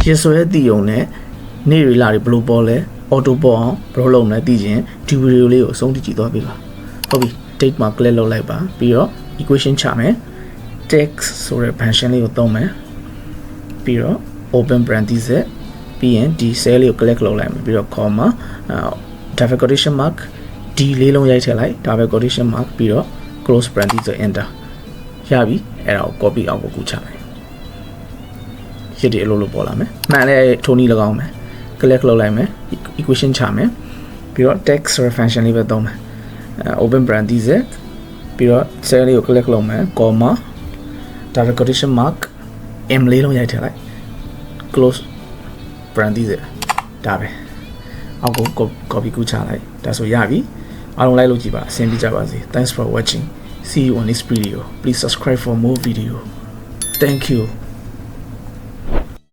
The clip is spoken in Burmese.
ရေဆွဲတည်ုံနဲ့နေရီလာတွေဘလို့ပေါ်လဲအော်တိုပေါ်အောင်ဘလို့လုံးလဲတည်ခြင်းဒီဗီဒီယိုလေးကိုအဆုံးထိကြည့်သွားပေးပါဟုတ်ပြီ date မှာ click လုပ်လိုက်ပါပြီးတော့ equation ချမယ် text ဆိုတဲ့ function လေးကိုသုံးမယ်ပြီးတော့ open parenthesis ပြီးရင်ဒီ cell လေးကို click လုပ်လိုက်မယ်ပြီးတော့ comma double quotation mark ဒီလေးလုံးရိုက်ထည့်လိုက် double quotation mark ပြီးတော့ close parenthesis enter ရပြီအဲ့ဒါကို copy အောင်ကိုကူချမယ်ရည်ဒီအလိုလိုပေါ်လာမယ်မှန်လဲထိုးနီး၎င်းမယ် click လုပ်လိုက်မယ် equation ချမယ်ပြီးတော့ text function လေးပဲသုံးမယ်open parenthesis ပြီးတော့ cell လေးကို click လုပ်မယ် comma double quotation mark m လေးလုံးရိုက်ထည့်လိုက် close parenthesis ဒါပဲအောက်ကို copy ကူချလိုက်ဒါဆိုရပြီအားလုံးလိုက်လို့ကြည့်ပါအဆင်ပြေကြပါစေ thanks for watching see you on this video please subscribe for more video thank you